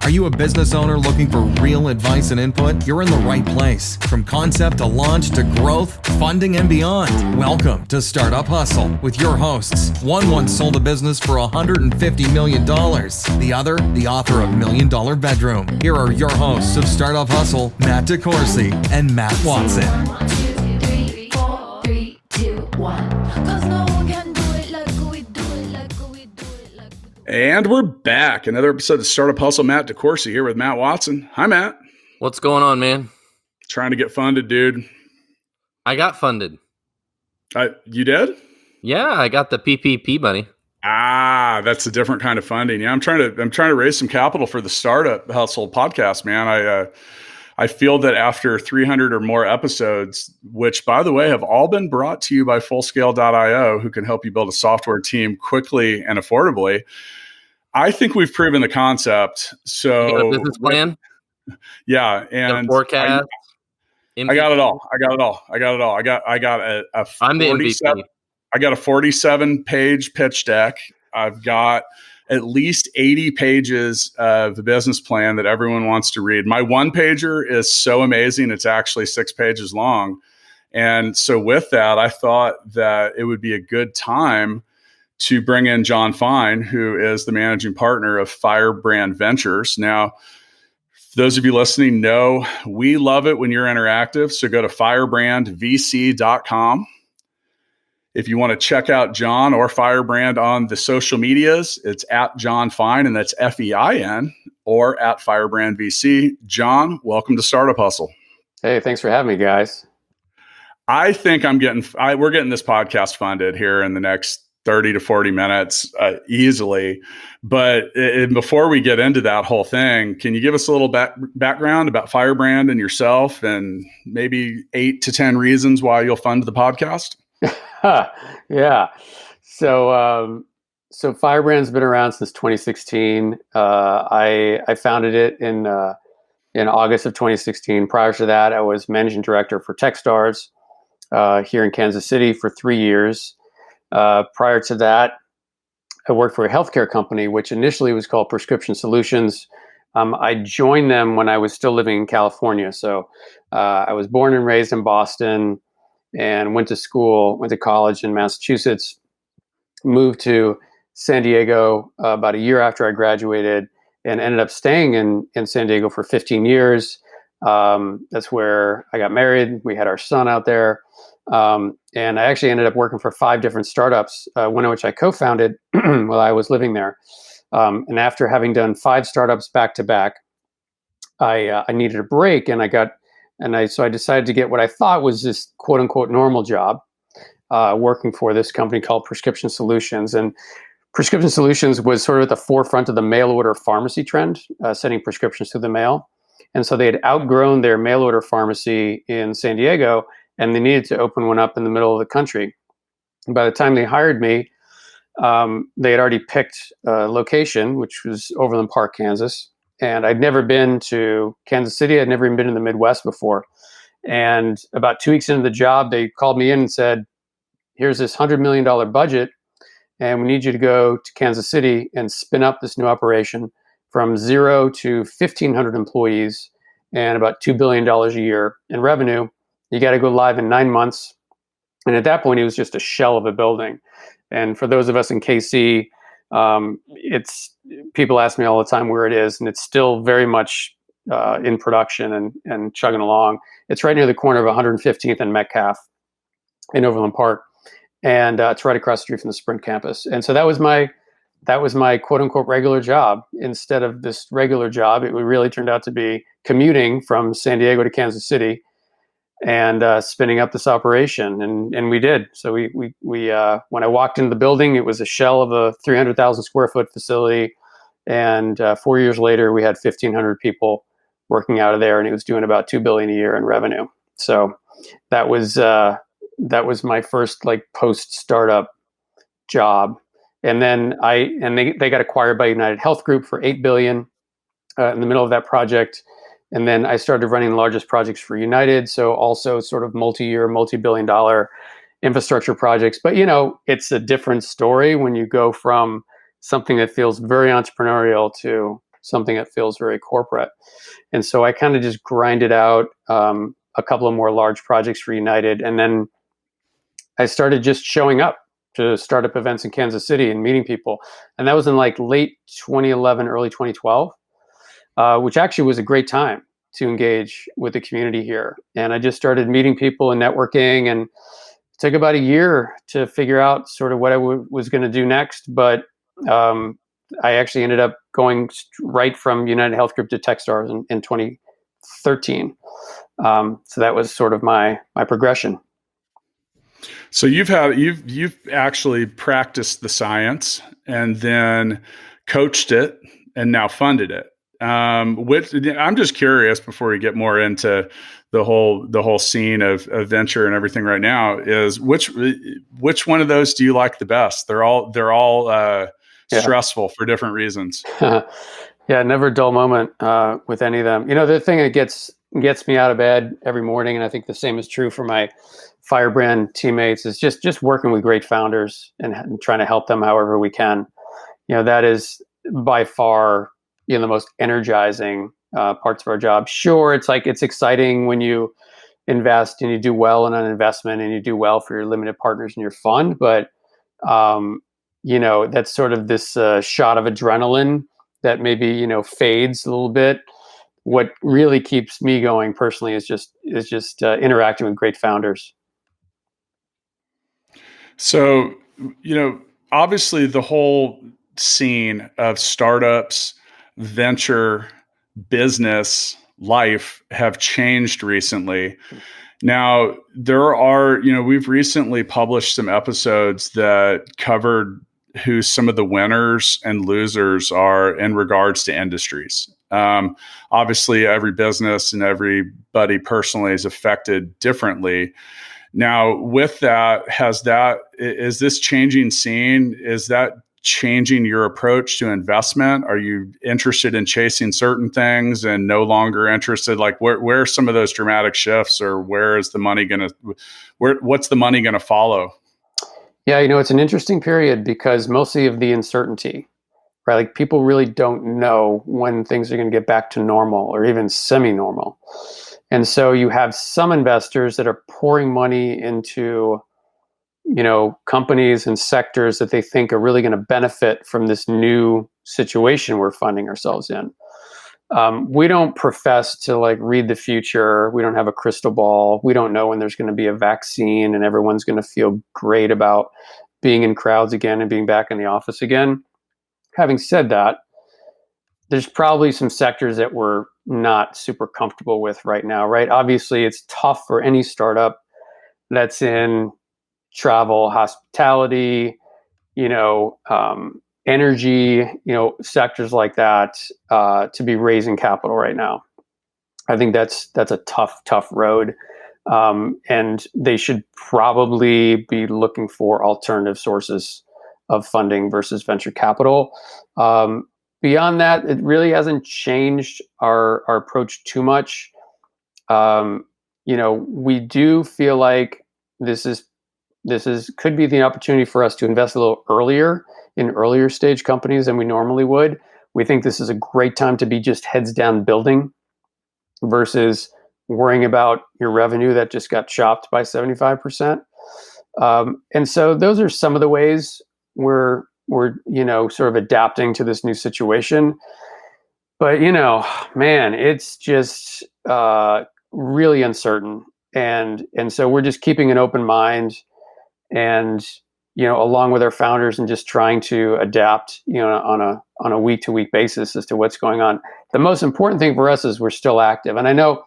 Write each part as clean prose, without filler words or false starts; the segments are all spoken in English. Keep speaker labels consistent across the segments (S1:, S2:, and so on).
S1: Are you a business owner looking for real advice and input? You're in the right place. From concept to launch to growth, funding, and beyond. Welcome to Startup Hustle with your hosts. One once sold a business for $150 million. The other, the author of $1 Million Bedroom. Here are your hosts of Startup Hustle, Matt DeCoursey and Matt Watson.
S2: 1, 2, 3, 4, 3, 2, 1. 'Cause no one can do it like we do it, like we do it, like we do it.
S3: And we're back. Another episode of Startup Hustle. Matt DeCoursey here with Matt Watson. Hi, Matt.
S4: What's going on, man?
S3: Trying to get funded, dude.
S4: I got funded.
S3: You did?
S4: Yeah, I got the PPP money.
S3: That's a different kind of funding. Yeah, I'm trying to raise some capital for the Startup Hustle podcast, man. I feel that after 300 or more episodes, which, by the way, have all been brought to you by Fullscale.io, who can help you build a software team quickly and affordably, I think we've proven the concept. So,
S4: You got a business plan?
S3: Yeah,
S4: You got a
S3: and
S4: forecast?
S3: I got it all. I got a
S4: I'm the
S3: 47
S4: MVP.
S3: I got a 47-page pitch deck. I've got at least 80 pages of the business plan that everyone wants to read. My one-pager is so amazing. It's actually 6 pages long. And so with that, I thought that it would be a good time to bring in John Fein, who is the managing partner of Firebrand Ventures. Now, those of you listening know we love it when you're interactive. So go to firebrandvc.com. If you want to check out John or Firebrand on the social medias, it's at John Fein, and that's Fein, or at Firebrand VC. John, welcome to Startup Hustle.
S5: Hey, thanks for having me, guys.
S3: I think we're getting this podcast funded here in the next 30 to 40 minutes easily. But before we get into that whole thing, can you give us a little background about Firebrand and yourself, and maybe 8 to 10 reasons why you'll fund the podcast?
S5: Yeah. So Firebrand's been around since 2016. I founded it in August of 2016. Prior to that, I was managing director for Techstars here in Kansas City for 3 years. Prior to that, I worked for a healthcare company, which initially was called Prescription Solutions. I joined them when I was still living in California. So I was born and raised in Boston, and went to college in Massachusetts, moved to San Diego about a year after I graduated, and ended up staying in San Diego for 15 years. That's where I got married. We had our son out there. And I actually ended up working for 5 different startups, one of which I co-founded while I was living there. And after having done 5 startups back to back, I needed a break, and so I decided to get what I thought was this quote unquote normal job, working for this company called Prescription Solutions. And Prescription Solutions was sort of at the forefront of the mail order pharmacy trend, sending prescriptions through the mail. And so they had outgrown their mail order pharmacy in San Diego, and they needed to open one up in the middle of the country. And by the time they hired me, they had already picked a location, which was Overland Park, Kansas. And I'd never been to Kansas City. I'd never even been in the Midwest before. And about 2 weeks into the job, they called me in and said, here's this $100 million budget, and we need you to go to Kansas City and spin up this new operation from 0 to 1,500 employees and about $2 billion a year in revenue. You got to go live in 9 months. And at that point, it was just a shell of a building. And for those of us in KC, people ask me all the time where it is, and it's still very much in production and chugging along. It's right near the corner of 115th and Metcalf in Overland Park, and it's right across the street from the Sprint campus. And so that was my quote unquote regular job. Instead of this regular job, it really turned out to be commuting from San Diego to Kansas City and spinning up this operation, and we did. So we when I walked into the building, it was a shell of a 300,000 square foot facility, and 4 years later, we had 1,500 people working out of there, and it was doing about $2 billion a year in revenue. So that was my first post startup job, and then they got acquired by United Health Group for $8 billion in the middle of that project. And then I started running the largest projects for United. So also sort of multi-year, multi-billion-dollar infrastructure projects. But, it's a different story when you go from something that feels very entrepreneurial to something that feels very corporate. And so I kind of just grinded out a couple of more large projects for United. And then I started just showing up to startup events in Kansas City and meeting people. And that was in like late 2011, early 2012, which actually was a great time to engage with the community here. And I just started meeting people and networking, and it took about a year to figure out sort of what I was going to do next. But I actually ended up going right from United Health Group to Techstars in 2013. So that was sort of my progression.
S3: So you've actually practiced the science and then coached it and now funded it. I'm just curious before we get more into the whole scene of venture and everything right now, is which one of those do you like the best? They're all stressful for different reasons.
S5: Yeah, never a dull moment with any of them. The thing that gets me out of bed every morning, and I think the same is true for my Firebrand teammates, is just working with great founders and trying to help them however we can. That is by far the most energizing parts of our job. Sure, it's exciting when you invest and you do well in an investment and you do well for your limited partners in your fund, but that's sort of this shot of adrenaline that maybe fades a little bit. What really keeps me going personally is just interacting with great founders.
S3: So, obviously the whole scene of startups, venture, business, life have changed recently. Now, there are, we've recently published some episodes that covered who some of the winners and losers are in regards to industries. Obviously, every business and everybody personally is affected differently. Now, with that, is this changing scene? Is that changing your approach to investment? Are you interested in chasing certain things and no longer interested? Like where are some of those dramatic shifts, or what's the money going to follow?
S5: Yeah, it's an interesting period because mostly of the uncertainty, right? Like people really don't know when things are going to get back to normal or even semi-normal. And so you have some investors that are pouring money into, companies and sectors that they think are really going to benefit from this new situation we're finding ourselves in. We don't profess to read the future. We don't have a crystal ball. We don't know when there's going to be a vaccine and everyone's going to feel great about being in crowds again and being back in the office again. Having said that, there's probably some sectors that we're not super comfortable with right now, right? Obviously, it's tough for any startup that's in travel, hospitality, energy, sectors like that, to be raising capital right now. I think that's a tough road. And they should probably be looking for alternative sources of funding versus venture capital. Beyond that, it really hasn't changed our approach too much. We do feel like this could be the opportunity for us to invest a little earlier in earlier stage companies than we normally would. We think this is a great time to be just heads down building versus worrying about your revenue that just got chopped by 75%. And so those are some of the ways we're sort of adapting to this new situation. But, man, it's just really uncertain. And so we're just keeping an open mind and, along with our founders, and just trying to adapt, on a week to week basis as to what's going on. The most important thing for us is we're still active. And I know,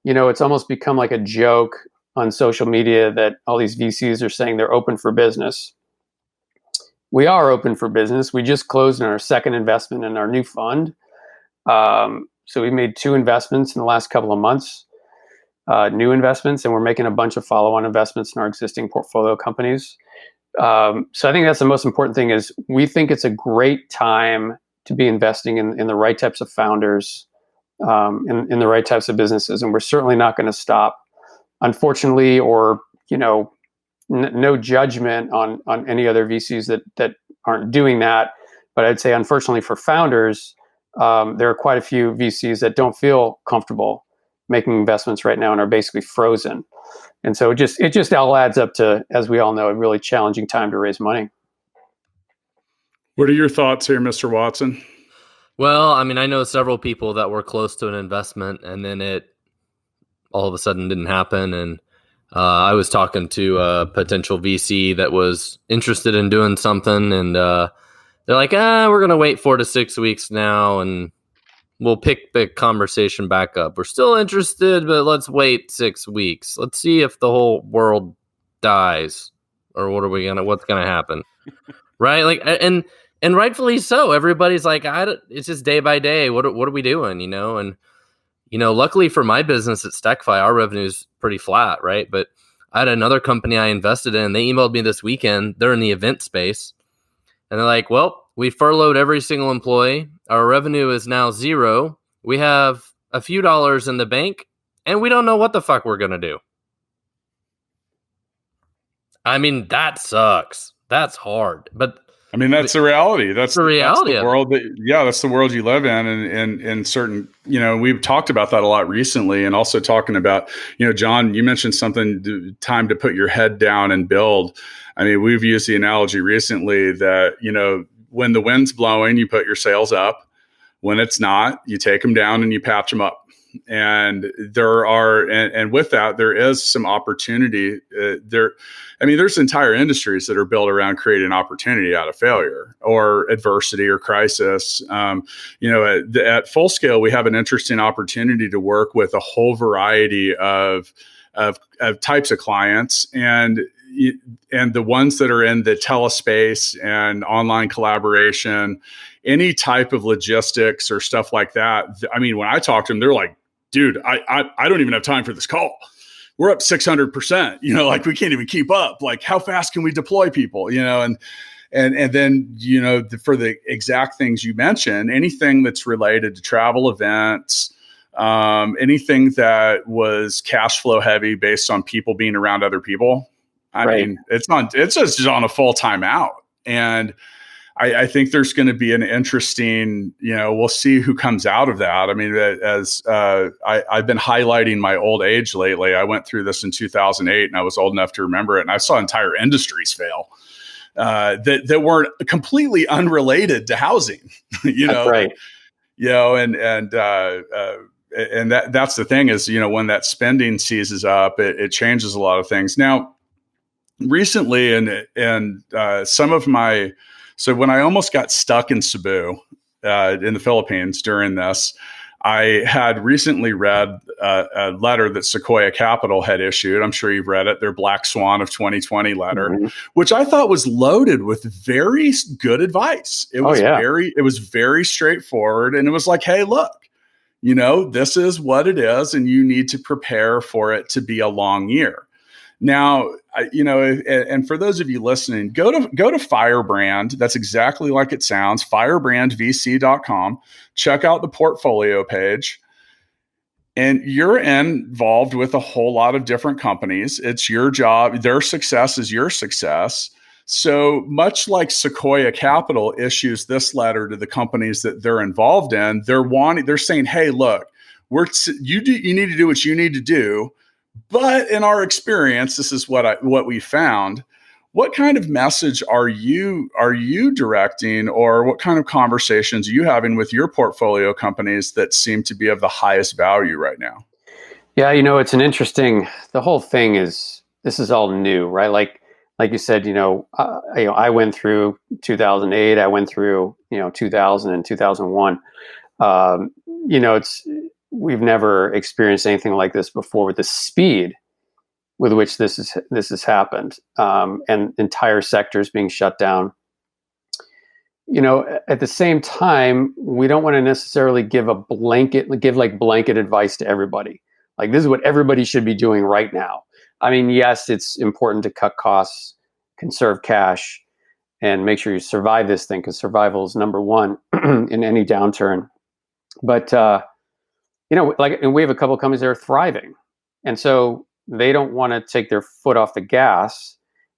S5: it's almost become like a joke on social media that all these VCs are saying they're open for business. We are open for business. We just closed on our second investment in our new fund. So we made 2 investments in the last couple of months, new investments, and we're making a bunch of follow-on investments in our existing portfolio companies. So I think that's the most important thing, is we think it's a great time to be investing in the right types of founders, in the right types of businesses. And we're certainly not going to stop, unfortunately, or, no judgment on any other VCs that aren't doing that. But I'd say, unfortunately for founders, there are quite a few VCs that don't feel comfortable making investments right now and are basically frozen. And so it just all adds up to, as we all know, a really challenging time to raise money.
S3: What are your thoughts here, Mr. Watson?
S4: Well, I mean, I know several people that were close to an investment and then it all of a sudden didn't happen. And I was talking to a potential VC that was interested in doing something, and they're like, we're going to wait 4 to 6 weeks now, and we'll pick the conversation back up. We're still interested, but let's wait 6 weeks. Let's see if the whole world dies, or what's going to happen. Right? Like, and rightfully so. Everybody's like, it's just day by day. What are we doing? And luckily for my business at Stackify, our revenue is pretty flat, right? But I had another company I invested in. They emailed me this weekend. They're in the event space. And they're like, well, we furloughed every single employee. Our revenue is now 0. We have a few dollars in the bank, and we don't know what the fuck we're going to do. I mean, that sucks. That's hard. But
S3: I mean, that's the reality. That's
S4: the reality.
S3: That's the world that's the world you live in. And certain, we've talked about that a lot recently, and also talking about, John, you mentioned something, time to put your head down and build. I mean, we've used the analogy recently that, when the wind's blowing, you put your sails up. When it's not, you take them down and you patch them up. And with that, there is some opportunity there. I mean, there's entire industries that are built around creating opportunity out of failure or adversity or crisis. At Full Scale, we have an interesting opportunity to work with a whole variety of types of clients, and the ones that are in the telespace and online collaboration, any type of logistics or stuff like that. I mean, when I talk to them, they're like, dude, I don't even have time for this call. We're up 600%, like we can't even keep up. Like, how fast can we deploy people, and then, for the exact things you mentioned, anything that's related to travel events, anything that was cash flow heavy based on people being around other people. I mean, it's just on a full time out. And I think there's going to be an interesting, we'll see who comes out of that. I mean, as I've been highlighting my old age lately. I went through this in 2008 and I was old enough to remember it. And I saw entire industries fail that weren't completely unrelated to housing,
S5: That's right.
S3: And that's the thing is, when that spending seizes up, it changes a lot of things. Now, recently, and some of my, so when I almost got stuck in Cebu in the Philippines during this, I had recently read a letter that Sequoia Capital had issued. I'm sure you've read it, their Black Swan of 2020 letter, which I thought was loaded with very good advice. It was very straightforward. And it was like, hey, look, this is what it is, and you need to prepare for it to be a long year. Now, and for those of you listening, go to Firebrand. That's exactly like it sounds. Firebrandvc.com. Check out the portfolio page. And you're involved with a whole lot of different companies. It's your job. Their success is your success. So much like Sequoia Capital issues this letter to the companies that they're involved in, they're saying, hey, look, you need to do what you need to do. But in our experience, this is what we found. What kind of message are you directing, or what kind of conversations are you having with your portfolio companies that seem to be of the highest value right now?
S5: Yeah, it's an interesting. The whole thing is, this is all new, right? Like you said, I went through 2008. I went through 2000 and 2001. We've never experienced anything like this before, with the speed with which this has happened, and entire sectors being shut down. At the same time, we don't want to necessarily give blanket advice to everybody. Like, this is what everybody should be doing right now. I mean, yes, it's important to cut costs, conserve cash, and make sure you survive this thing, because survival is number one in any downturn. But and we have a couple of companies that are thriving, and so they don't want to take their foot off the gas,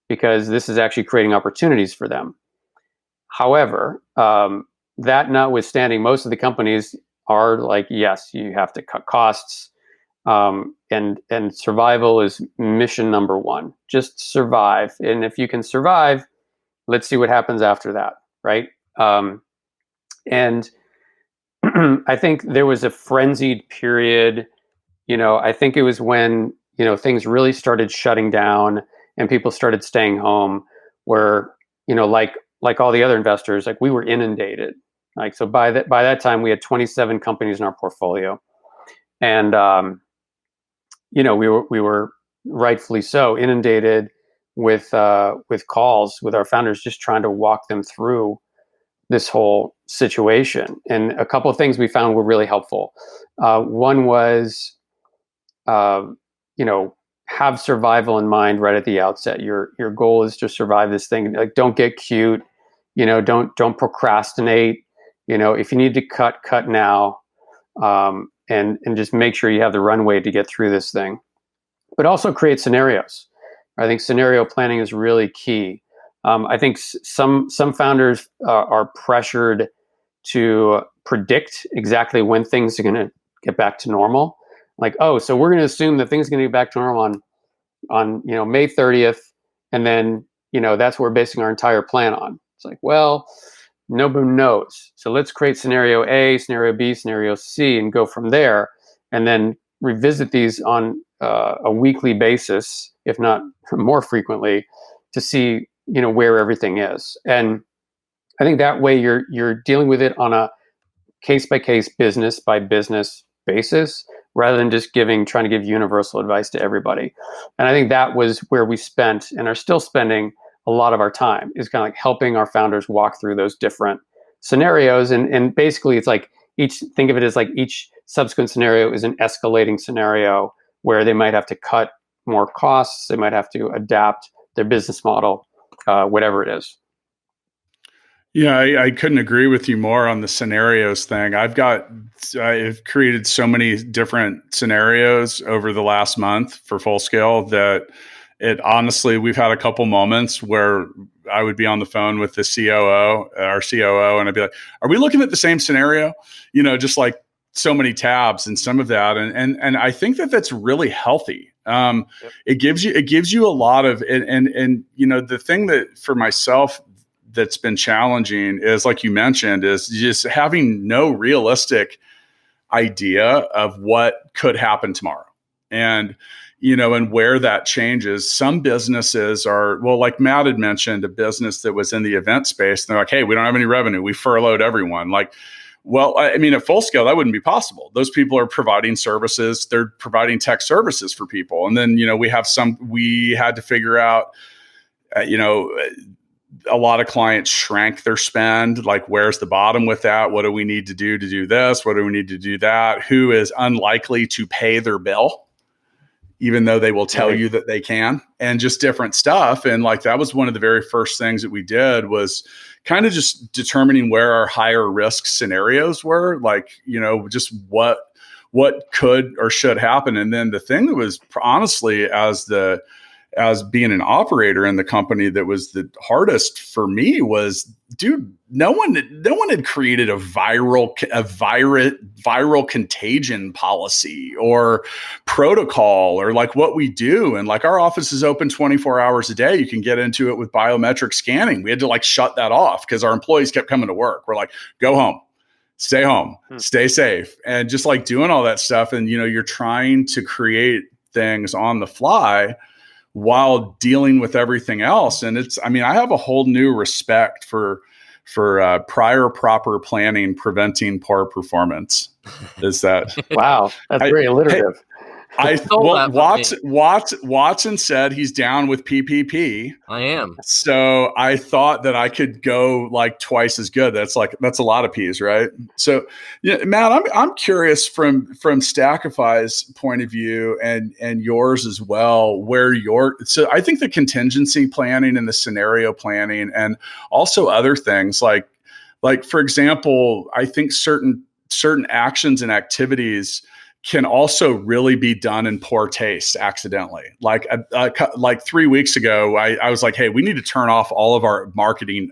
S5: because this is actually creating opportunities for them. However, that notwithstanding, most of the companies are like, yes, you have to cut costs, and survival is mission number one. Just survive, and if you can survive, let's see what happens after that, right? And I think there was a frenzied period. I think it was when things really started shutting down and people started staying home, where like all the other investors, like we were inundated. Like, so by that time we had 27 companies in our portfolio, and we were rightfully so inundated with calls with our founders, just trying to walk them through this whole situation. And a couple of things we found were really helpful. One was, have survival in mind right at the outset. Your goal is to survive this thing. Like, don't get cute. Don't procrastinate. If you need to cut now, and just make sure you have the runway to get through this thing. But also create scenarios. I think scenario planning is really key. I think some founders are pressured to predict exactly when things are going to get back to normal. Like, oh, so we're going to assume that things are going to get back to normal on May 30th, and then that's what we're basing our entire plan on. It's like, well, nobody knows. So let's create scenario A, scenario B, scenario C, and go from there, and then revisit these on a weekly basis, if not more frequently, to see where everything is. And I think that way you're dealing with it on a case by case, business by business basis, rather than just trying to give universal advice to everybody. And I think that was where we spent and are still spending a lot of our time, is kind of like helping our founders walk through those different scenarios. And basically it's like think of it as like each subsequent scenario is an escalating scenario where they might have to cut more costs, they might have to adapt their business model, whatever it is.
S3: Yeah, I couldn't agree with you more on the scenarios thing. I've created so many different scenarios over the last month for Full Scale that honestly, we've had a couple moments where I would be on the phone with the our COO, and I'd be like, are we looking at the same scenario? Just like so many tabs and some of that. And I think that's really healthy. Yep. It gives you a lot of, and the thing that for myself that's been challenging is, like you mentioned, is just having no realistic idea of what could happen tomorrow. And, and where that changes. Some businesses are, well, like Matt had mentioned, a business that was in the event space. And they're like, hey, we don't have any revenue. We furloughed everyone. Like, well, I mean, at Full Scale, that wouldn't be possible. Those people are providing services. They're providing tech services for people. And then, we had to figure out, a lot of clients shrank their spend. Like, where's the bottom with that? What do we need to do this? What do we need to do that? Who is unlikely to pay their bill, even though they will tell you that they can, and just different stuff. And like, that was one of the very first things that we did, was kind of just determining where our higher risk scenarios were, like, just what could or should happen. And then the thing that was honestly, as being an operator in the company, that was the hardest for me was, dude, no one had created a viral contagion policy or protocol, or like what we do. And like, our office is open 24 hours a day. You can get into it with biometric scanning. We had to like shut that off because our employees kept coming to work. We're like, go home, stay home, stay safe, and just like doing all that stuff. And, you're trying to create things on the fly while dealing with everything else. And I have a whole new respect for prior proper planning preventing poor performance. Is that
S5: wow? That's very alliterative.
S3: Watson said he's down with PPP.
S4: I am.
S3: So I thought that I could go like twice as good. That's a lot of P's, right? So, Matt, I'm curious from Stackify's point of view and yours as well, so I think the contingency planning and the scenario planning, and also other things like for example, I think certain actions and activities can also really be done in poor taste accidentally. Like 3 weeks ago, I was like, hey, we need to turn off all of our marketing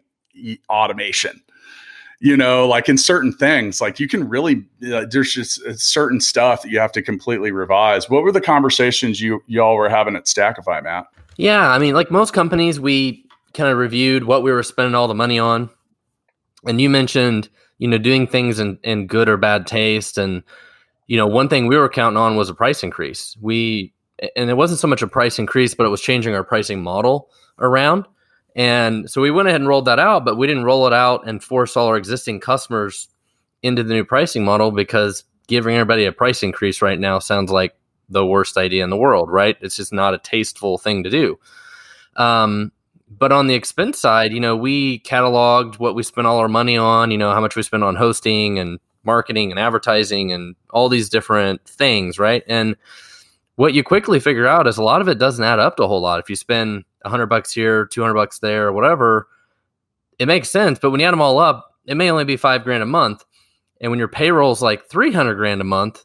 S3: automation. like in certain things, like you can really, there's just certain stuff that you have to completely revise. What were the conversations y'all were having at Stackify, Matt?
S4: Yeah, I mean, like most companies, we kind of reviewed what we were spending all the money on. And you mentioned, doing things in good or bad taste. And, one thing we were counting on was a price increase. And it wasn't so much a price increase, but it was changing our pricing model around. And so we went ahead and rolled that out, but we didn't roll it out and force all our existing customers into the new pricing model, because giving everybody a price increase right now sounds like the worst idea in the world, right? It's just not a tasteful thing to do. But on the expense side, we cataloged what we spent all our money on, how much we spent on hosting and marketing and advertising and all these different things, right? And what you quickly figure out is a lot of it doesn't add up to a whole lot. If you spend $100 here, $200 there, or whatever, it makes sense. But when you add them all up, it may only be $5,000 a month. And when your payroll's like $300,000 a month,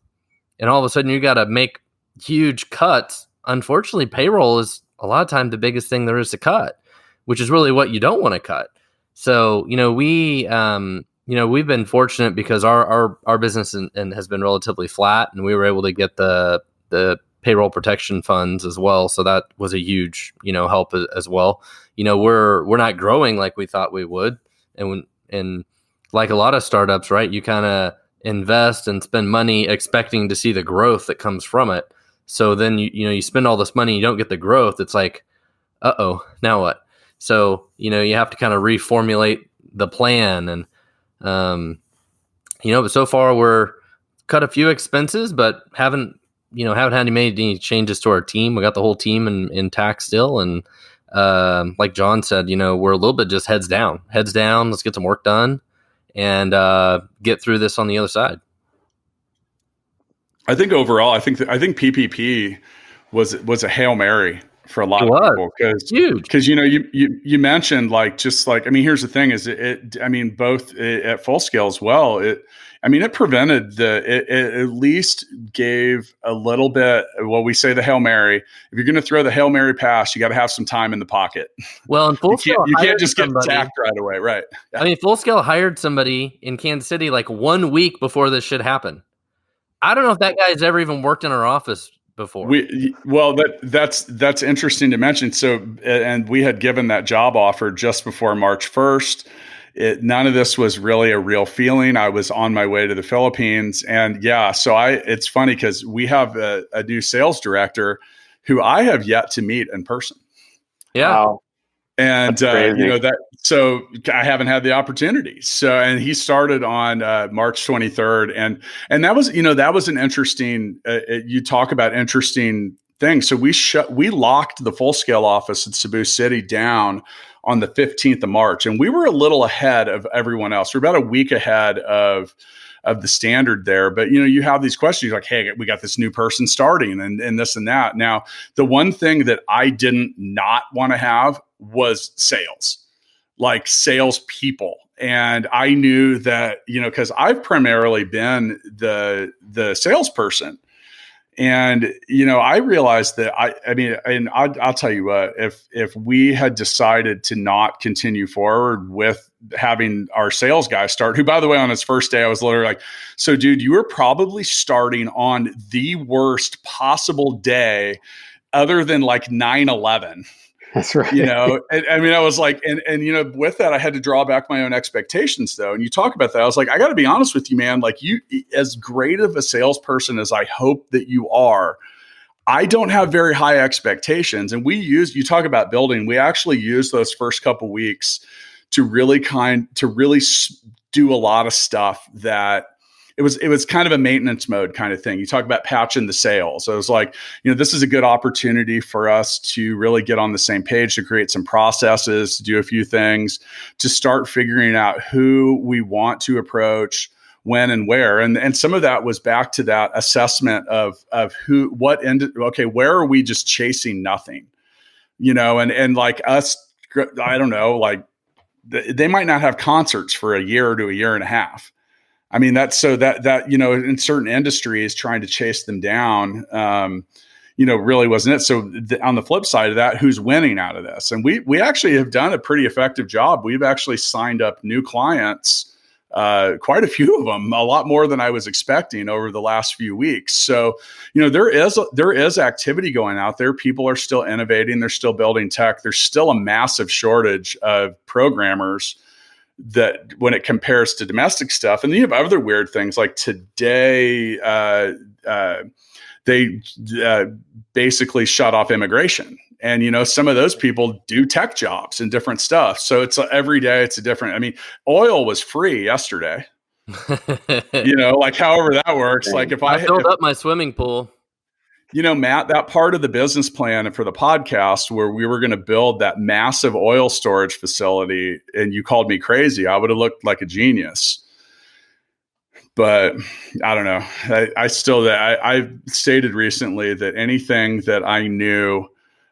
S4: and all of a sudden you got to make huge cuts, unfortunately, payroll is a lot of time the biggest thing there is to cut, which is really what you don't want to cut. So, we've been fortunate because our business and has been relatively flat, and we were able to get the payroll protection funds as well. So that was a huge, help as well. We're not growing like we thought we would. And like a lot of startups, right, you kind of invest and spend money expecting to see the growth that comes from it. So then, you spend all this money, you don't get the growth. It's like, uh-oh, now what? So, you have to kind of reformulate the plan. And, but so far we're cut a few expenses, but haven't had any changes to our team. We got the whole team intact still. And like John said, we're a little bit just heads down. Let's get some work done and get through this on the other side.
S3: I think overall, I think PPP was a Hail Mary for a lot of people, because you mentioned here's the thing is both at full scale as well. It prevented it at least gave a little bit. Well, we say the Hail Mary. If you're going to throw the Hail Mary pass, you got to have some time in the pocket.
S4: Well, in full scale,
S3: you can't just get sacked right away, right? Yeah.
S4: Full scale hired somebody in Kansas City like 1 week before this shit happened. I don't know if that guy's ever even worked in our office before. That's interesting to mention. So, and we had given that job offer just before March 1st. None of this was really a real feeling. I was on my way to the Philippines, and it's funny because we have a new sales director who I have yet to meet in person. Yeah.
S5: Wow.
S3: And so I haven't had the opportunity. So, and he started on March 23rd, and that was an interesting. You talk about interesting things. So we locked the Full Scale office in Cebu City down on the 15th of March, and we were a little ahead of everyone else. We're about a week ahead of the standard there. But you have these questions like, hey, we got this new person starting and this and that. Now, the one thing that I didn't not want to have was sales people. And I knew that, because I've primarily been the salesperson. And, I realized that I'll tell you what, if we had decided to not continue forward with having our sales guy start, who, by the way, on his first day, I was literally like, so dude, you were probably starting on the worst possible day other than like 9/11.
S5: That's right.
S3: I was like, and with that, I had to draw back my own expectations though. And you talk about that. I was like, I got to be honest with you, man, like you, as great of a salesperson as I hope that you are, I don't have very high expectations. And you talk about building, we actually use those first couple weeks to really do a lot of stuff that it was kind of a maintenance mode kind of thing. You talk about patching the sales. So it was like, this is a good opportunity for us to really get on the same page, to create some processes, to do a few things, to start figuring out who we want to approach, when and where. And some of that was back to that assessment of where are we just chasing nothing, and like us, I don't know, like they might not have concerts for a year to a year and a half. I mean, that's so that in certain industries, trying to chase them down, really wasn't it. So on the flip side of that, who's winning out of this? And we actually have done a pretty effective job. We've actually signed up new clients quite a few of them, a lot more than I was expecting over the last few weeks. So, there is activity going out there. People are still innovating. They're still building tech. There's still a massive shortage of programmers that when it compares to domestic stuff. And then you have other weird things like today, they basically shut off immigration. And, some of those people do tech jobs and different stuff. So it's every day it's a different, I mean, oil was free yesterday, like however that works. Like if
S4: I filled up my swimming pool.
S3: Matt, that part of the business plan for the podcast where we were going to build that massive oil storage facility and you called me crazy, I would have looked like a genius. But I don't know. I've stated recently that anything that I knew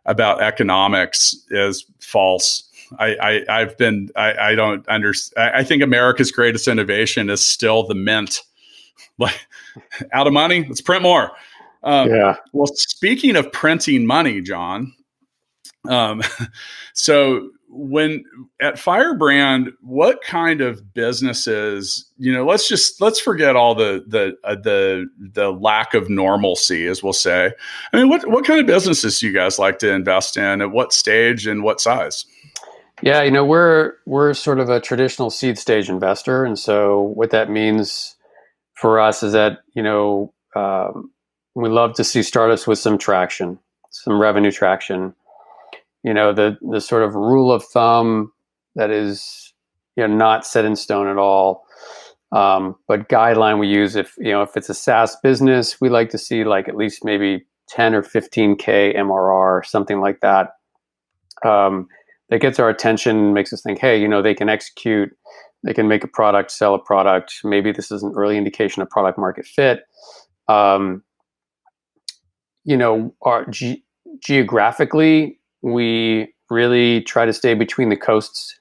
S3: about economics is false. I don't understand. I think America's greatest innovation is still the mint. Like, out of money, let's print more. Well, speaking of printing money, John, so when at Firebrand, what kind of businesses, let's forget all the lack of normalcy, as we'll say. I mean, what kind of businesses do you guys like to invest in? At what stage and what size?
S5: Yeah, we're sort of a traditional seed stage investor, and so what that means for us is that we love to see startups with some traction, some revenue traction. The sort of rule of thumb that is not set in stone at all, but guideline we use if it's a SaaS business, we like to see like at least maybe 10 or 15K MRR, something like that. That gets our attention, makes us think, hey, they can execute, they can make a product, sell a product. Maybe this is an early indication of product market fit. Geographically, we really try to stay between the coasts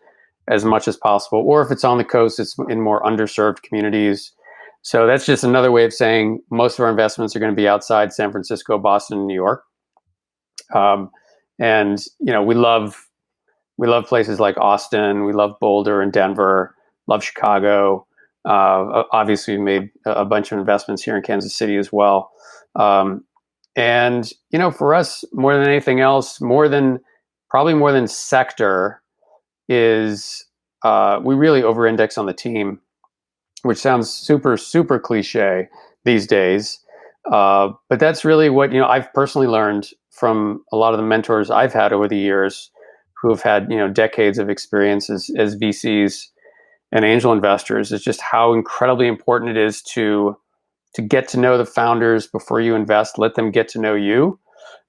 S5: as much as possible, or if it's on the coast, it's in more underserved communities. So that's just another way of saying most of our investments are going to be outside San Francisco, Boston, and New York. We love places like Austin. We love Boulder and Denver. Love Chicago. Obviously, we made a bunch of investments here in Kansas City as well. For us, more than anything else, probably more than sector, is we really over-index on the team, which sounds super, super cliche these days. But that's really what I've personally learned from a lot of the mentors I've had over the years, who have had decades of experience as VCs and angel investors, is just how incredibly important it is to get to know the founders before you invest. Let them get to know you.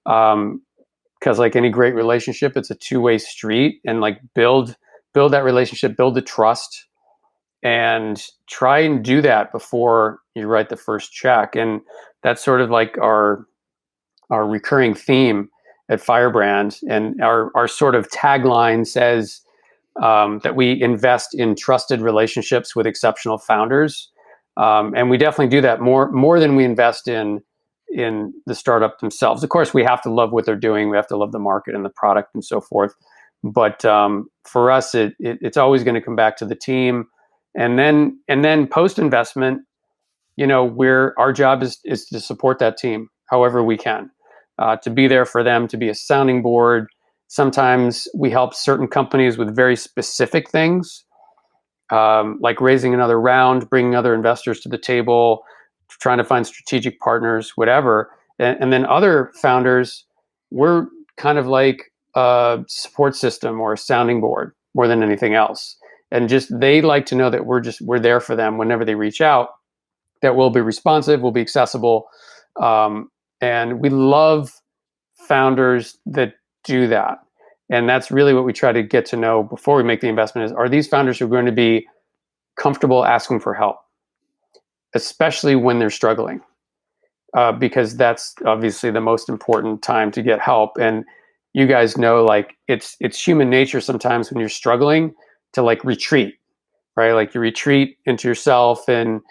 S5: Because like any great relationship, it's a two-way street, and like build that relationship, build the trust, and try and do that before you write the first check. And that's sort of like our recurring theme at Firebrand. And our sort of tagline says that we invest in trusted relationships with exceptional founders. And we definitely do that more than we invest in the startup themselves. Of course, we have to love what they're doing. We have to love the market and the product and so forth. But for us, it's always going to come back to the team. And then post investment, our job is to support that team however we can, to be there for them, to be a sounding board. Sometimes we help certain companies with very specific things, like raising another round, bringing other investors to the table, trying to find strategic partners, whatever. And then other founders, we're kind of like a support system or a sounding board more than anything else. And just they like to know that we're there for them whenever they reach out, that we'll be responsive, we'll be accessible. And we love founders that do that. And that's really what we try to get to know before we make the investment is, are these founders who are going to be comfortable asking for help, especially when they're struggling? Because that's obviously the most important time to get help. And you guys know, like, it's human nature sometimes when you're struggling to like retreat, right? Like you retreat into yourself and,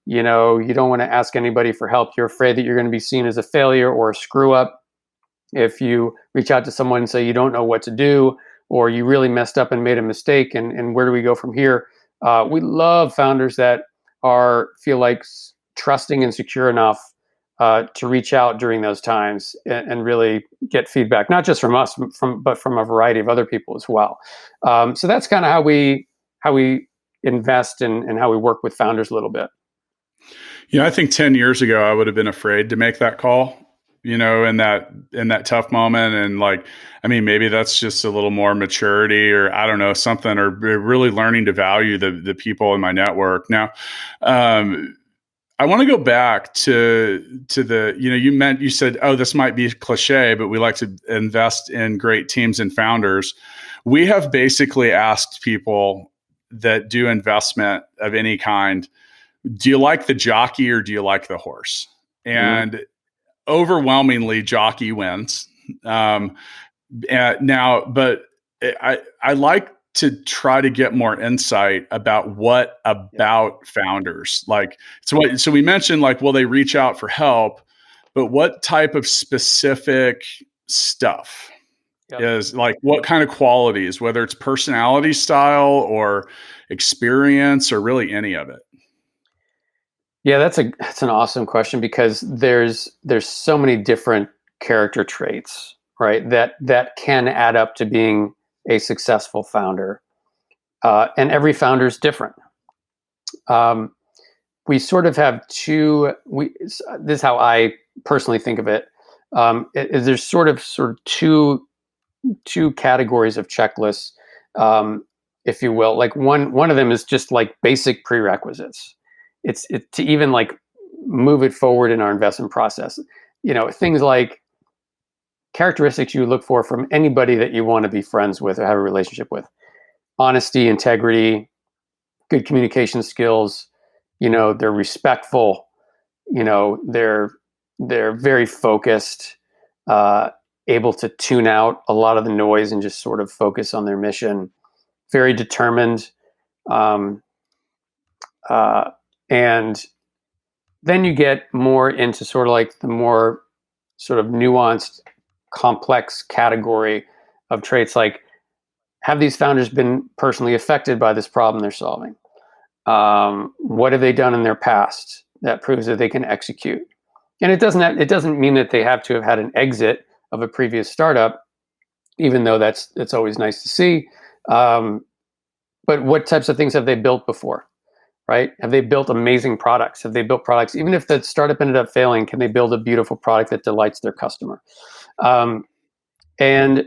S5: you don't want to ask anybody for help. You're afraid that you're going to be seen as a failure or a screw up if you reach out to someone and say you don't know what to do, or you really messed up and made a mistake, and where do we go from here? We love founders that feel like trusting and secure enough to reach out during those times and really get feedback, not just from us, but from a variety of other people as well. So that's kind of how we invest and how we work with founders a little bit.
S3: I think 10 years ago, I would have been afraid to make that call, in that tough moment. And maybe that's just a little more maturity, or I don't know, something, or really learning to value the people in my network. Now, I want to go back to the, you said, oh, this might be cliche, but we like to invest in great teams and founders. We have basically asked people that do investment of any kind, do you like the jockey or do you like the horse? And overwhelmingly, jockey wins. Now, but I like to try to get more insight about what about founders. So we mentioned will they reach out for help, but what type of specific stuff is what kind of qualities, whether it's personality style or experience or really any of it?
S5: Yeah, that's an awesome question, because there's so many different character traits, right? That can add up to being a successful founder, and every founder is different. We sort of have two. This is how I personally think of it. There's sort of two categories of checklists, if you will. One of them is just basic prerequisites. It's to even move it forward in our investment process. Things like characteristics you look for from anybody that you want to be friends with or have a relationship with: honesty, integrity, good communication skills. They're respectful. They're very focused, able to tune out a lot of the noise and just sort of focus on their mission. Very determined. And then you get more into sort of the more sort of nuanced, complex category of traits, have these founders been personally affected by this problem they're solving? What have they done in their past that proves that they can execute? And it doesn't mean that they have to have had an exit of a previous startup, even though it's always nice to see. But what types of things have they built before? Right? Have they built amazing products? Have they built products, even if the startup ended up failing, can they build a beautiful product that delights their customer? And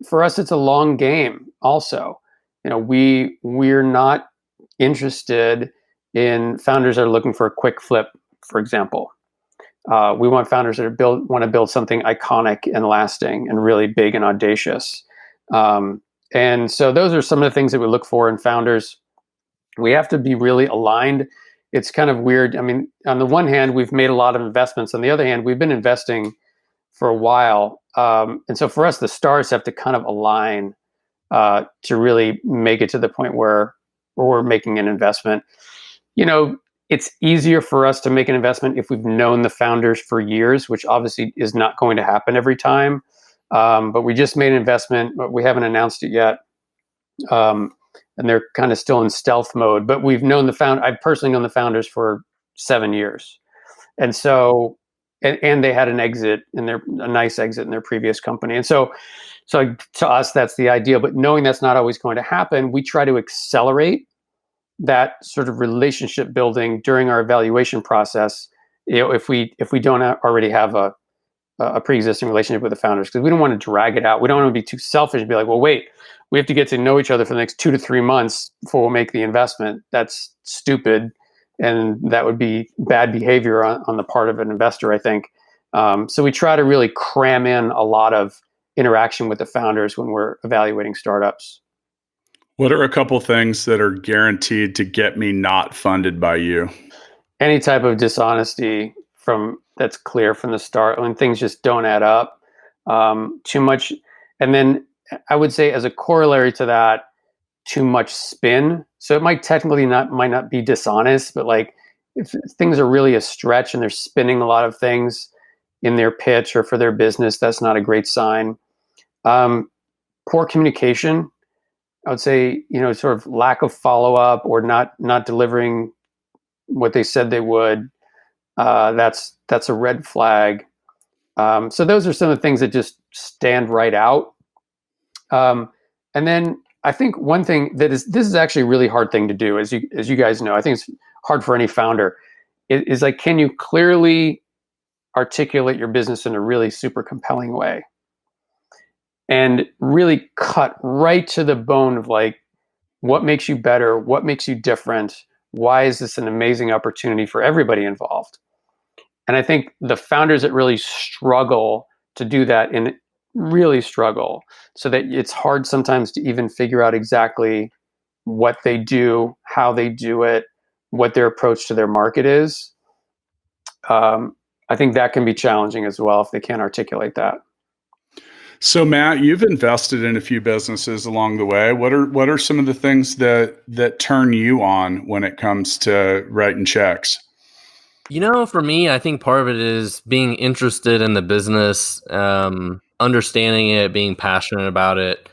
S5: for us, it's a long game also. We're not interested in founders that are looking for a quick flip, for example. We want founders that want to build something iconic and lasting and really big and audacious. And so those are some of the things that we look for in founders. We have to be really aligned. It's kind of weird. On the one hand, we've made a lot of investments. On the other hand, we've been investing for a while. And so for us, the stars have to kind of align to really make it to the point where we're making an investment. It's easier for us to make an investment if we've known the founders for years, which obviously is not going to happen every time. But we just made an investment, but we haven't announced it yet. And they're kind of still in stealth mode, but I've personally known the founders for 7 years. And so, and they had a nice exit in their previous company. And so to us, that's the ideal, but knowing that's not always going to happen, we try to accelerate that sort of relationship building during our evaluation process. If we don't already have a pre-existing relationship with the founders, because we don't want to drag it out. We don't want to be too selfish and be like, well, wait, we have to get to know each other for the next 2 to 3 months before we'll make the investment. That's stupid. And that would be bad behavior on the part of an investor, I think. So we try to really cram in a lot of interaction with the founders when we're evaluating startups.
S3: What are a couple things that are guaranteed to get me not funded by you?
S5: Any type of dishonesty that's clear from the start, when things just don't add up too much. And then I would say, as a corollary to that, too much spin. So it might not be dishonest, but if things are really a stretch and they're spinning a lot of things in their pitch or for their business, that's not a great sign. Poor communication. I would say, sort of lack of follow-up or not delivering what they said they would. That's a red flag. So those are some of the things that just stand right out. And then I think one thing this is actually a really hard thing to do, as you guys know. I think it's hard for any founder. Is like, can you clearly articulate your business in a really super compelling way, and really cut right to the bone of like, what makes you better, what makes you different, why is this an amazing opportunity for everybody involved? And I think the founders that really struggle to do that really struggle, so that it's hard sometimes to even figure out exactly what they do, how they do it, what their approach to their market is. I think that can be challenging as well if they can't articulate that.
S3: So Matt, you've invested in a few businesses along the way. What are some of the things that turn you on when it comes to writing checks?
S4: For me, I think part of it is being interested in the business, understanding it, being passionate about it.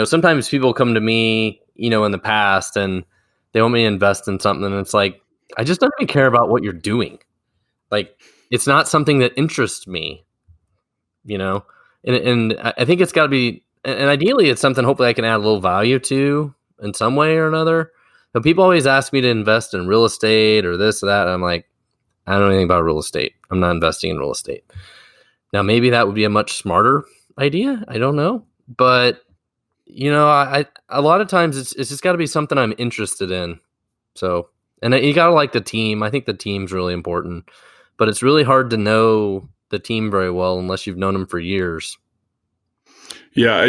S4: Sometimes people come to me, in the past, and they want me to invest in something, and it's like, I just don't even care about what you're doing. Like, it's not something that interests me, and I think it's got to be, and ideally it's something hopefully I can add a little value to in some way or another. But people always ask me to invest in real estate or this or that, and I'm like, I don't know anything about real estate. I'm not investing in real estate. Now, maybe that would be a much smarter idea. I don't know. But, I a lot of times it's just got to be something I'm interested in. So, and you got to like the team. I think the team's really important. But it's really hard to know the team very well unless you've known them for years.
S3: Yeah,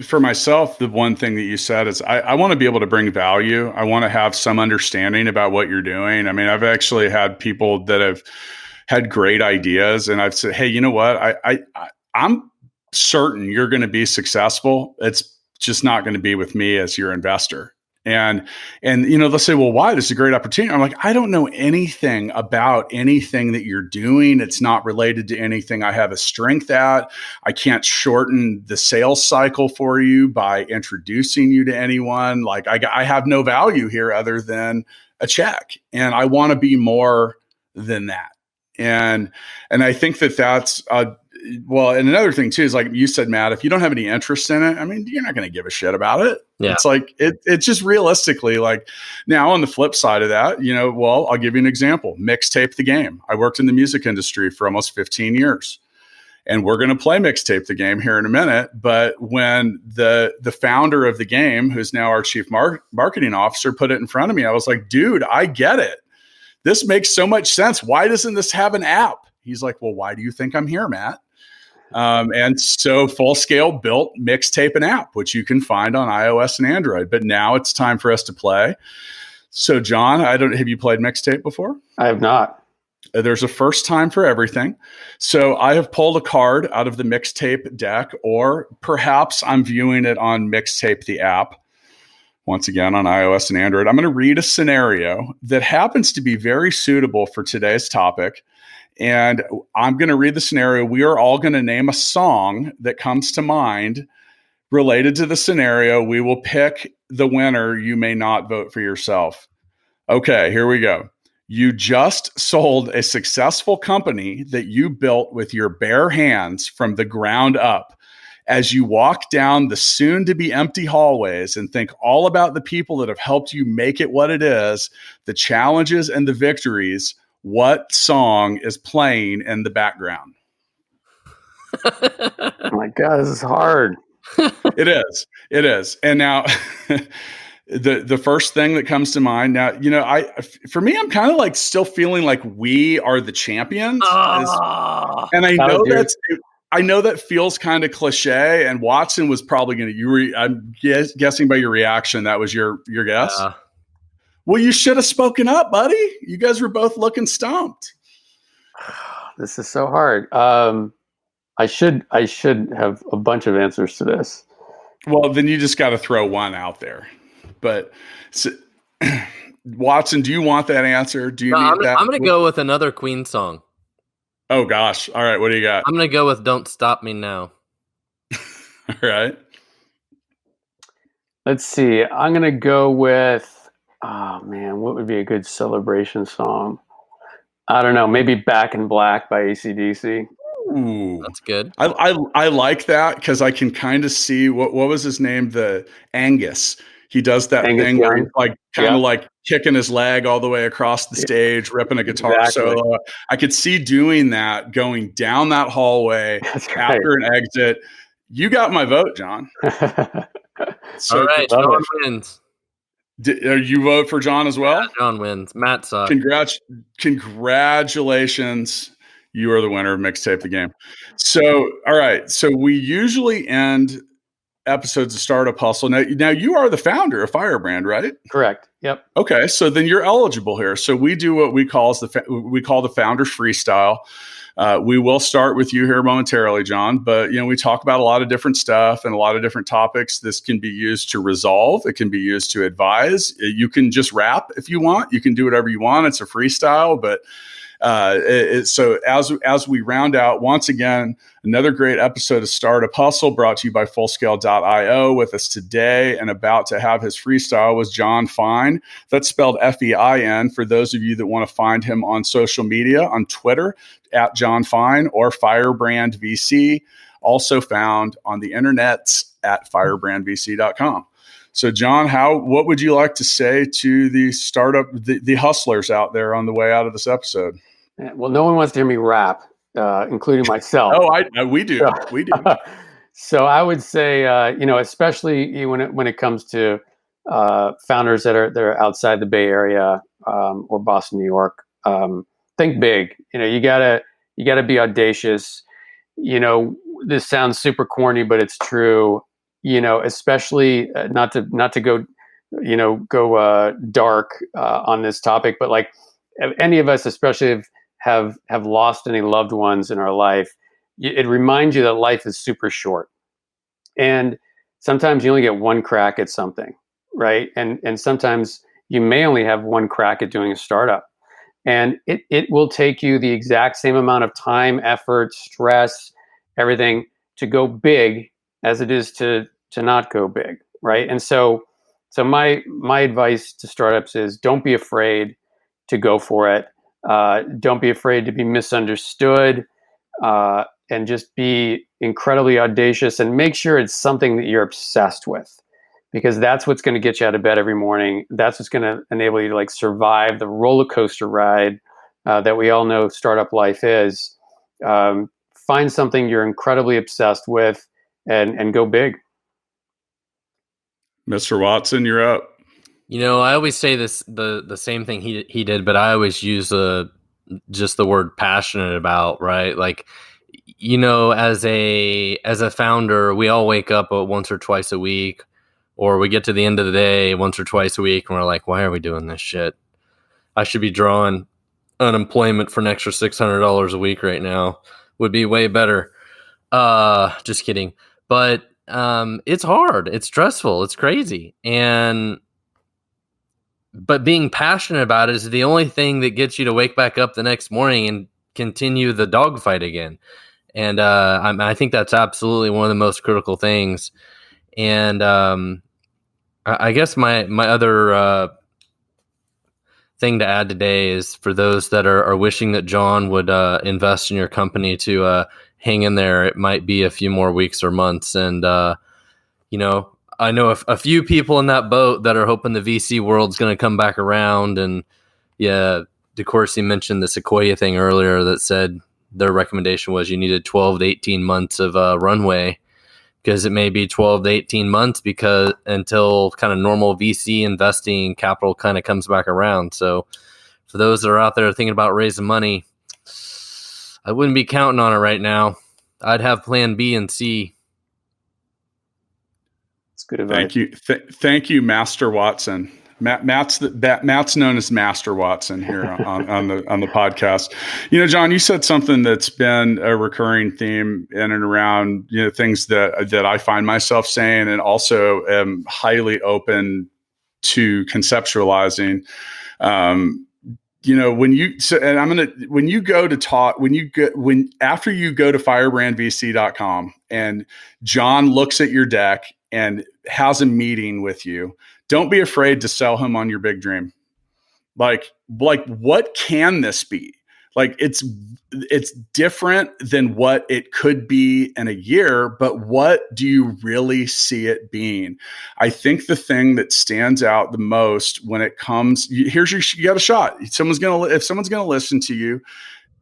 S3: for myself, the one thing that you said is I want to be able to bring value. I want to have some understanding about what you're doing. I mean, I've actually had people that have had great ideas, and I've said, hey, you know what? I'm certain you're going to be successful. It's just not going to be with me as your investor. And they'll say, well, why? This is a great opportunity. I'm like, I don't know anything about anything that you're doing. It's not related to anything I have a strength at. I can't shorten the sales cycle for you by introducing you to anyone. Like, I have no value here other than a check. And I want to be more than that. And I think that's well, and another thing too is, like you said, Matt, if you don't have any interest in it, I mean, you're not going to give a shit about it. Yeah. It's like, it's just realistically, like, now on the flip side of that, well, I'll give you an example. Mixtape the Game. I worked in the music industry for almost 15 years. And we're going to play Mixtape the Game here in a minute. But when the founder of the game, who's now our chief marketing officer, put it in front of me, I was like, dude, I get it. This makes so much sense. Why doesn't this have an app? He's like, well, why do you think I'm here, Matt? And so Full Scale built Mixtape an app, which you can find on iOS and Android. But now it's time for us to play. So John, have you played Mixtape before?
S5: I have not.
S3: There's a first time for everything. So I have pulled a card out of the Mixtape deck, or perhaps I'm viewing it on Mixtape the app. Once again, on iOS and Android. I'm going to read a scenario that happens to be very suitable for today's topic. And I'm going to read the scenario. We are all going to name a song that comes to mind related to the scenario. We will pick the winner. You may not vote for yourself. Okay, here we go. You just sold a successful company that you built with your bare hands from the ground up. As you walk down the soon-to-be empty hallways and think all about the people that have helped you make it what it is, the challenges and the victories, what song is playing in the background?
S5: Oh my God, this is hard.
S3: It is. And now the first thing that comes to mind now, for me, I'm kind of like still feeling like we are the champions. And I know that feels kind of cliche, and Watson was probably going to, I'm guessing by your reaction, that was your guess. Well, you should have spoken up, buddy. You guys were both looking stumped.
S5: This is so hard. I should have a bunch of answers to this.
S3: Well, then you just got to throw one out there. But Watson, do you want that answer? Do you need that?
S4: I'm going to go with another Queen song.
S3: Oh gosh. All right. What do you got?
S4: I'm going to go with Don't Stop Me Now.
S3: All right.
S5: Let's see. I'm gonna go with. Oh man, what would be a good celebration song? I don't know. Maybe "Back in Black" by AC/DC.
S3: Ooh.
S4: That's good.
S3: I like that because I can kind of see what was his name? The Angus. He does that
S5: Angus
S3: thing where he's
S5: Young.
S3: like kind of
S5: Yep.
S3: like kicking his leg all the way across the stage, ripping a guitar
S5: Exactly.
S3: solo. I could see doing that, going down that hallway
S5: That's right.
S3: after an exit. You got my vote, John. So
S4: All right,
S5: love
S4: John
S5: it.
S4: wins.
S3: You vote for John as well?
S4: John wins. Matt sucks.
S3: Congratulations. You are the winner of Mixtape the Game. So, all right. So we usually end episodes of Startup Hustle. Now you are the founder of Firebrand, right?
S5: Correct. Yep.
S3: Okay. So then you're eligible here. So we do what we call the Founders Freestyle. We will start with you here momentarily, John, but we talk about a lot of different stuff and a lot of different topics. This can be used to resolve. It can be used to advise. You can just rap if you want. You can do whatever you want. It's a freestyle, but so as we round out, once again, another great episode of Startup Hustle brought to you by Fullscale.io. With us today and about to have his freestyle was John Fein. That's spelled Fein for those of you that want to find him on social media, on Twitter at John Fein or Firebrand VC, also found on the internets at firebrandvc.com. So, John, what would you like to say to the hustlers out there on the way out of this episode?
S5: Well, no one wants to hear me rap, including myself.
S3: We do. We do.
S5: So I would say, especially when it comes to founders that are outside the Bay Area or Boston, New York, think big. You gotta be audacious. This sounds super corny, but it's true. Especially not to go dark on this topic, but like any of us, especially have lost any loved ones in our life, it reminds you that life is super short, and sometimes you only get one crack at something, right? And sometimes you may only have one crack at doing a startup, and it will take you the exact same amount of time, effort, stress, everything to go big as it is to not go big, right? And so my advice to startups is don't be afraid to go for it. Don't be afraid to be misunderstood, and just be incredibly audacious and make sure it's something that you're obsessed with, because that's what's going to get you out of bed every morning. That's what's going to enable you to survive the roller coaster ride that we all know startup life is. Find something you're incredibly obsessed with and go big.
S3: Mr. Watson, you're up.
S4: I always say the same thing he did, but I always use just the word passionate about, right? Like, as a founder, we all wake up once or twice a week, or we get to the end of the day once or twice a week, and we're like, why are we doing this shit? I should be drawing unemployment for an extra $600 a week right now. Would be way better. Just kidding. But it's hard. It's stressful. It's crazy. But being passionate about it is the only thing that gets you to wake back up the next morning and continue the dogfight again. And I think that's absolutely one of the most critical things. And I guess my other thing to add today is for those that are wishing that John would invest in your company to hang in there. It might be a few more weeks or months. And, I know a few people in that boat that are hoping the VC world's going to come back around. And yeah, DeCoursey mentioned the Sequoia thing earlier that said their recommendation was you needed 12 to 18 months of runway, because it may be 12 to 18 months until kind of normal VC investing capital kind of comes back around. So for those that are out there thinking about raising money, I wouldn't be counting on it right now. I'd have plan B and C.
S5: It's good advice.
S3: Thank you. Thank you, Master Watson. Matt's known as Master Watson here on the podcast. John, you said something that's been a recurring theme in and around things that I find myself saying, and also am highly open to conceptualizing. After you go to firebrandvc.com and John looks at your deck and has a meeting with you, don't be afraid to sell him on your big dream. Like what can this be? Like it's different than what it could be in a year, but what do you really see it being? I think the thing that stands out the most when it comes, you got a shot. If someone's gonna listen to you,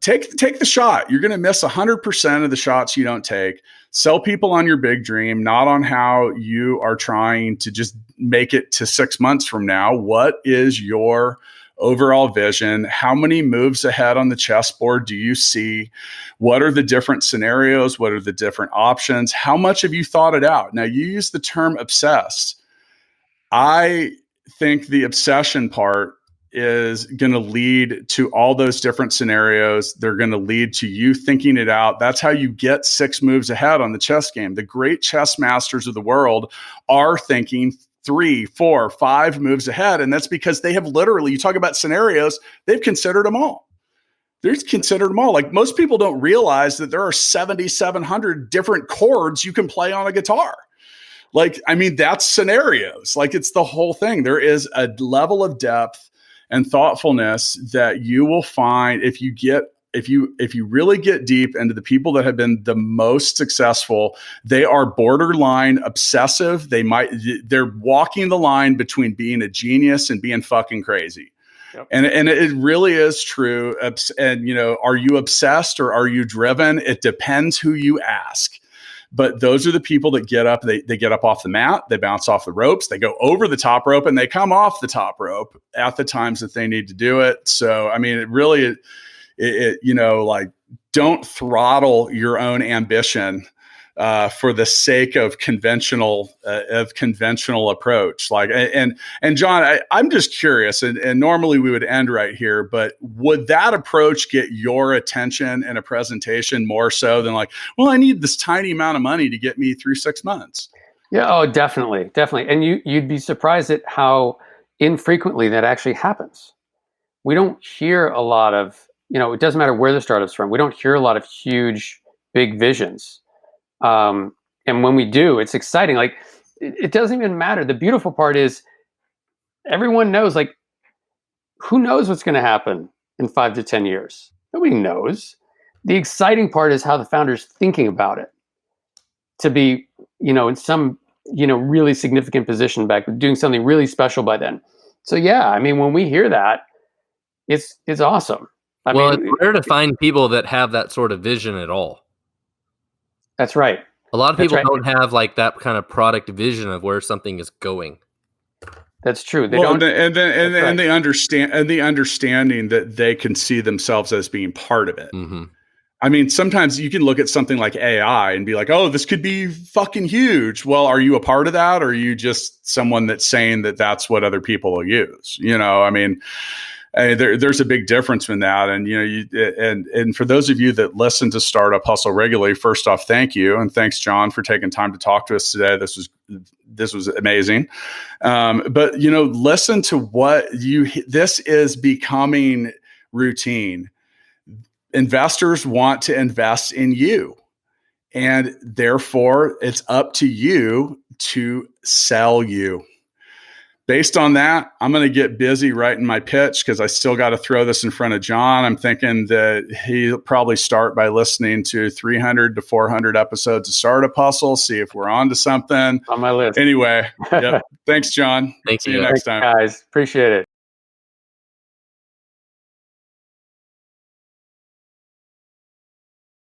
S3: take the shot. You're gonna miss 100% of the shots you don't take. Sell people on your big dream, not on how you are trying to just make it to 6 months from now. What is your overall vision? How many moves ahead on the chessboard do you see? What are the different scenarios? What are the different options? How much have you thought it out? Now, you use the term obsessed. I think the obsession part is going to lead to all those different scenarios. They're going to lead to you thinking it out. That's how you get 6 moves ahead on the chess game. The great chess masters of the world are thinking 3, 4, 5 moves ahead. And that's because they have literally, you talk about scenarios, they've considered them all. They've considered them all. Like most people don't realize that there are 7,700 different chords you can play on a guitar. Like, I mean, that's scenarios. Like it's the whole thing. There is a level of depth and thoughtfulness that you will find if you really get deep into the people that have been the most successful. They are borderline obsessive. They're walking the line between being a genius and being fucking crazy. Yep. And it really is true. And are you obsessed or are you driven? It depends who you ask. But those are the people that get up, they get up off the mat, they bounce off the ropes, they go over the top rope, and they come off the top rope at the times that they need to do it. So, I mean, it really, like, don't throttle your own ambition for the sake of conventional approach. Like, and John, I'm just curious, and normally we would end right here, but would that approach get your attention in a presentation more so than like, well, I need this tiny amount of money to get me through 6 months?
S5: Yeah. Oh, definitely. And you'd be surprised at how infrequently that actually happens. We don't hear a lot of, it doesn't matter where the startup's from. We don't hear a lot of huge, big visions. And when we do, it's exciting. Like it doesn't even matter. The beautiful part is everyone knows, like, who knows what's going to happen in 5 to 10 years? Nobody knows. The exciting part is how the founder's thinking about it to be, in some, really significant position back, doing something really special by then. So yeah, I mean, when we hear that, it's awesome. I mean,
S4: it's rare to find people that have that sort of vision at all.
S5: That's right.
S4: A lot of people don't have like that kind of product vision of where something is going.
S5: That's true. They
S3: don't,
S5: the
S3: understanding that they can see themselves as being part of it.
S4: Mm-hmm.
S3: I mean, sometimes you can look at something like AI and be like, "Oh, this could be fucking huge." Well, are you a part of that, or are you just someone that's saying that that's what other people will use? I mean. There's a big difference in that. And, and for those of you that listen to Startup Hustle regularly, first off, thank you. And thanks, John, for taking time to talk to us today. This was amazing. But, listen to this is becoming routine. Investors want to invest in you. And therefore, it's up to you to sell you. Based on that, I'm going to get busy writing my pitch because I still got to throw this in front of John. I'm thinking that he'll probably start by listening to 300 to 400 episodes of Startup Hustle, see if we're on to something.
S5: On my list.
S3: Anyway, yep. Thanks, John.
S4: Thank
S3: See
S4: you
S3: you next time.
S5: Guys, appreciate it.